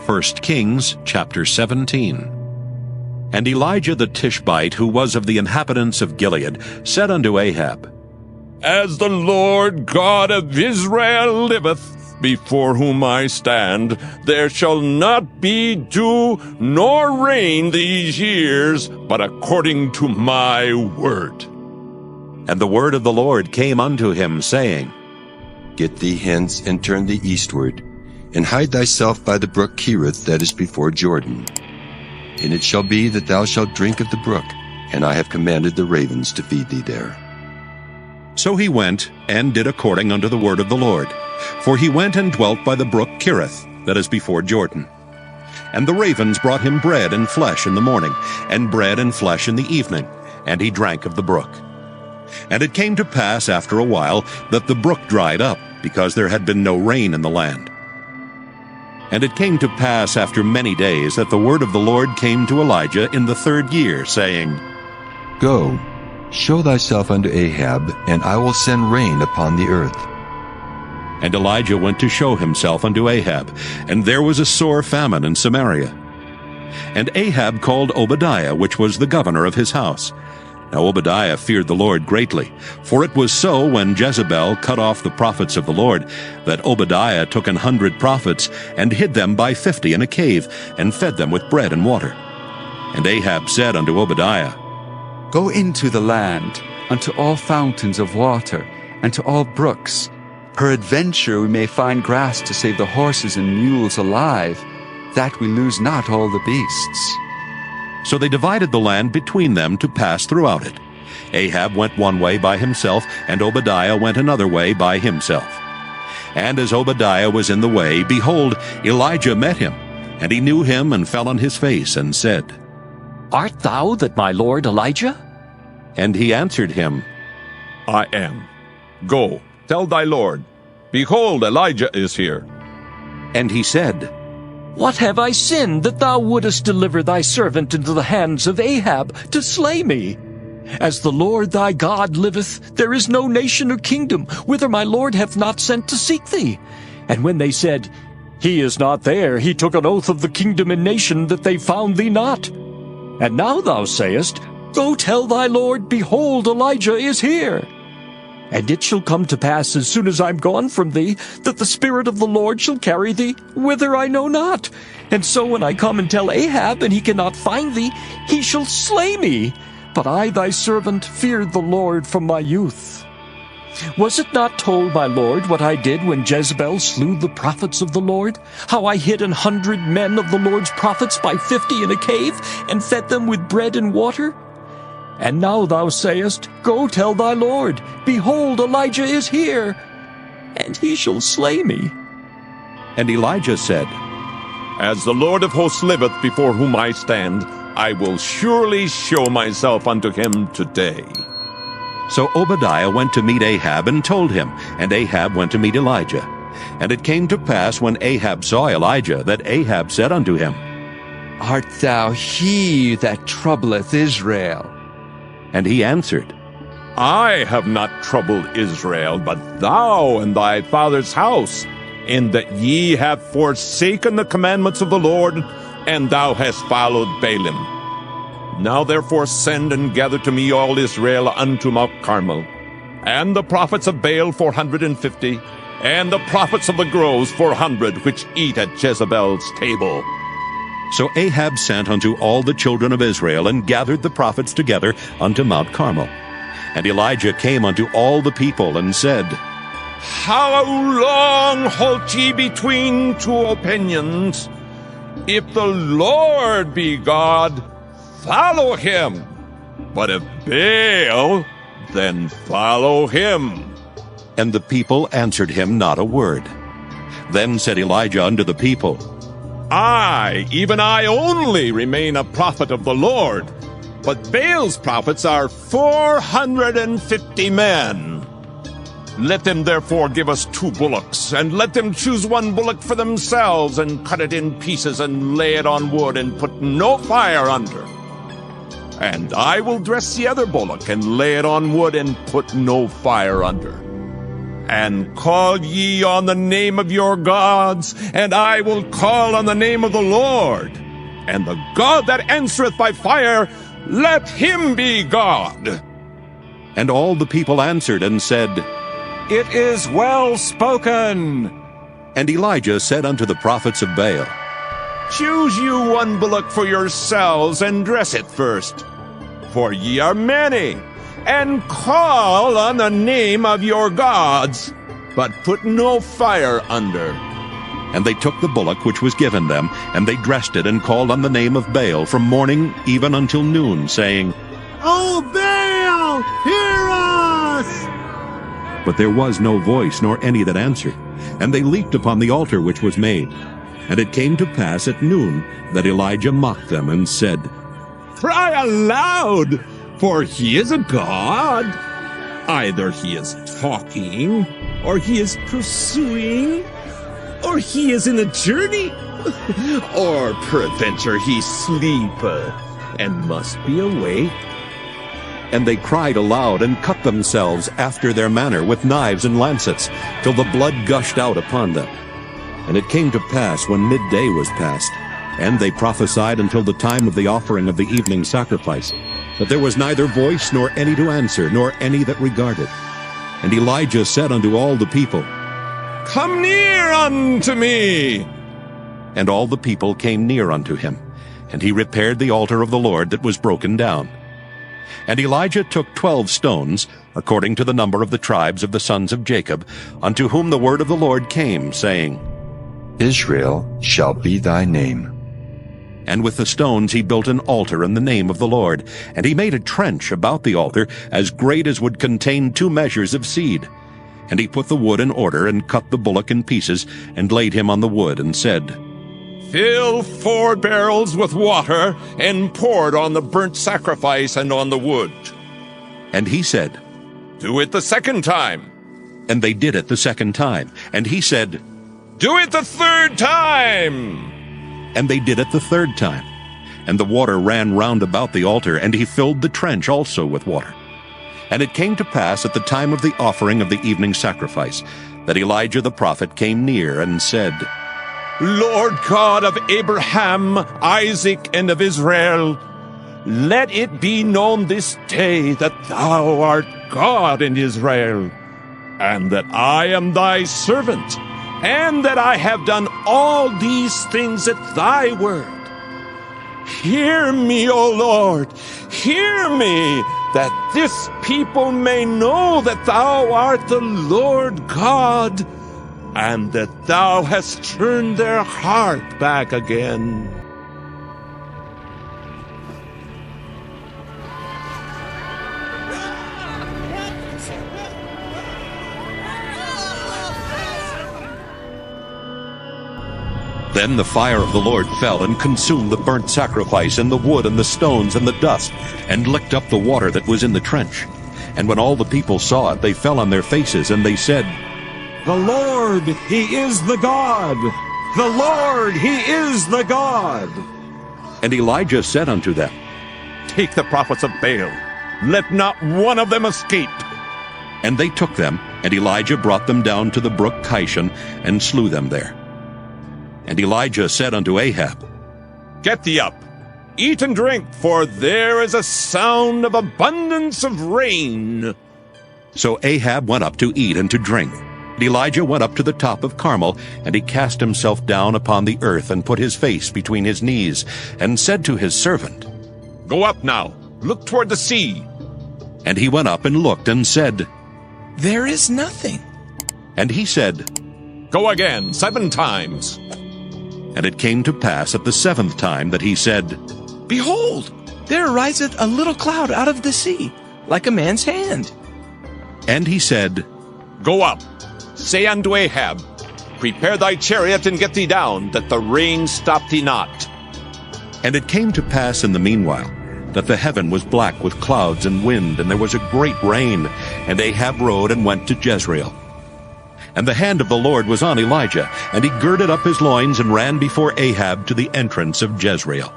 1 Kings chapter 17. And Elijah the Tishbite, who was of the inhabitants of Gilead, said unto Ahab, As the Lord God of Israel liveth, before whom I stand, there shall not be dew nor rain these years, but according to my word. And the word of the Lord came unto him, saying, Get thee hence, and turn thee eastward, and hide thyself by the brook Cherith that is before Jordan. And it shall be that thou shalt drink of the brook, and I have commanded the ravens to feed thee there. So he went, and did according unto the word of the Lord. For he went and dwelt by the brook Cherith, that is before Jordan. And the ravens brought him bread and flesh in the morning, and bread and flesh in the evening, and he drank of the brook. And it came to pass after a while that the brook dried up, because there had been no rain in the land. And it came to pass after many days that the word of the Lord came to Elijah in the 3rd year, saying, Go, show thyself unto Ahab, and I will send rain upon the earth. And Elijah went to show himself unto Ahab, and there was a sore famine in Samaria. And Ahab called Obadiah, which was the governor of his house. Now Obadiah feared the Lord greatly, for it was so when Jezebel cut off the prophets of the Lord, that Obadiah took 100 prophets, and hid them by 50 in a cave, and fed them with bread and water. And Ahab said unto Obadiah, Go into the land, unto all fountains of water, and to all brooks. Peradventure we may find grass to save the horses and mules alive, that we lose not all the beasts. So they divided the land between them to pass throughout it. Ahab went one way by himself, and Obadiah went another way by himself. And as Obadiah was in the way, behold, Elijah met him. And he knew him, and fell on his face, and said, Art thou that my lord Elijah? And he answered him, I am. Go, tell thy Lord, Behold, Elijah is here. And he said, What have I sinned, that thou wouldest deliver thy servant into the hands of Ahab, to slay me? As the Lord thy God liveth, there is no nation or kingdom, whither my Lord hath not sent to seek thee. And when they said, He is not there, he took an oath of the kingdom and nation, that they found thee not. And now thou sayest, Go tell thy Lord, Behold, Elijah is here. And it shall come to pass, as soon as I am gone from thee, that the Spirit of the Lord shall carry thee whither I know not. And so when I come and tell Ahab, and he cannot find thee, he shall slay me. But I thy servant feared the Lord from my youth. Was it not told, my Lord, what I did when Jezebel slew the prophets of the Lord? How I hid 100 men of the Lord's prophets by 50 in a cave, and fed them with bread and water? And now thou sayest, Go tell thy Lord, Behold, Elijah is here, and he shall slay me. And Elijah said, As the Lord of hosts liveth, before whom I stand, I will surely show myself unto him today. So Obadiah went to meet Ahab, and told him, and Ahab went to meet Elijah. And it came to pass, when Ahab saw Elijah, that Ahab said unto him, Art thou he that troubleth Israel? And he answered, I have not troubled Israel, but thou and thy father's house, in that ye have forsaken the commandments of the Lord, and thou hast followed Baalim. Now therefore send and gather to me all Israel unto Mount Carmel, and the prophets of Baal 450, and the prophets of the groves 400, which eat at Jezebel's table. So Ahab sent unto all the children of Israel, and gathered the prophets together unto Mount Carmel. And Elijah came unto all the people, and said, How long halt ye between two opinions? If the Lord be God, follow him. But if Baal, then follow him. And the people answered him not a word. Then said Elijah unto the people, I, even I only, remain a prophet of the Lord, but Baal's prophets are 450 men. Let them therefore give us 2 bullocks, and let them choose 1 bullock for themselves, and cut it in pieces, and lay it on wood, and put no fire under. And I will dress the other bullock, and lay it on wood, and put no fire under. And call ye on the name of your gods, and I will call on the name of the Lord. And the God that answereth by fire, let him be God. And all the people answered and said, It is well spoken. And Elijah said unto the prophets of Baal, Choose you one bullock for yourselves, and dress it first. For ye are many, and call on the name of your gods, but put no fire under. And they took the bullock which was given them, and they dressed it, and called on the name of Baal from morning even until noon, saying, O Baal, hear us! But there was no voice, nor any that answered. And they leaped upon the altar which was made. And it came to pass at noon that Elijah mocked them, and said, Cry aloud, for he is a god. Either he is talking, or he is pursuing, or he is in a journey, or peradventure he sleepeth, and must be awake. And they cried aloud, and cut themselves after their manner with knives and lancets, till the blood gushed out upon them. And it came to pass, when midday was past, and they prophesied until the time of the offering of the evening sacrifice, that there was neither voice, nor any to answer, nor any that regarded. And Elijah said unto all the people, Come near unto me. And all the people came near unto him, and he repaired the altar of the Lord that was broken down. And Elijah took 12 stones, according to the number of the tribes of the sons of Jacob, unto whom the word of the Lord came, saying, Israel shall be thy name. And with the stones he built an altar in the name of the Lord, and he made a trench about the altar, as great as would contain 2 measures of seed. And he put the wood in order, and cut the bullock in pieces, and laid him on the wood, and said, Fill 4 barrels with water, and pour it on the burnt sacrifice and on the wood. And he said, Do it the second time. And they did it the second time. And he said, Do it the third time. And they did it the third time. And the water ran round about the altar, and he filled the trench also with water. And it came to pass at the time of the offering of the evening sacrifice, that Elijah the prophet came near and said, Lord God of Abraham, Isaac, and of Israel, let it be known this day that thou art God in Israel, and that I am thy servant, and that I have done all these things at thy word. Hear me, O Lord, hear me, that this people may know that thou art the Lord God, and that thou hast turned their heart back again. Then the fire of the Lord fell and consumed the burnt sacrifice, and the wood, and the stones, and the dust, and licked up the water that was in the trench. And when all the people saw it, they fell on their faces, and they said, The Lord, he is the God! The Lord, he is the God! And Elijah said unto them, Take the prophets of Baal, let not one of them escape. And they took them, and Elijah brought them down to the brook Kishon, and slew them there. And Elijah said unto Ahab, Get thee up, eat and drink, for there is a sound of abundance of rain. So Ahab went up to eat and to drink. And Elijah went up to the top of Carmel, and he cast himself down upon the earth, and put his face between his knees, and said to his servant, Go up now, look toward the sea. And he went up and looked, and said, There is nothing. And he said, Go again 7 times. And it came to pass at the 7th time that he said, Behold, there ariseth a little cloud out of the sea, like a man's hand. And he said, Go up, say unto Ahab, Prepare thy chariot and get thee down, that the rain stop thee not. And it came to pass in the meanwhile, that the heaven was black with clouds and wind, and there was a great rain. And Ahab rode and went to Jezreel. And the hand of the Lord was on Elijah, and he girded up his loins and ran before Ahab to the entrance of Jezreel.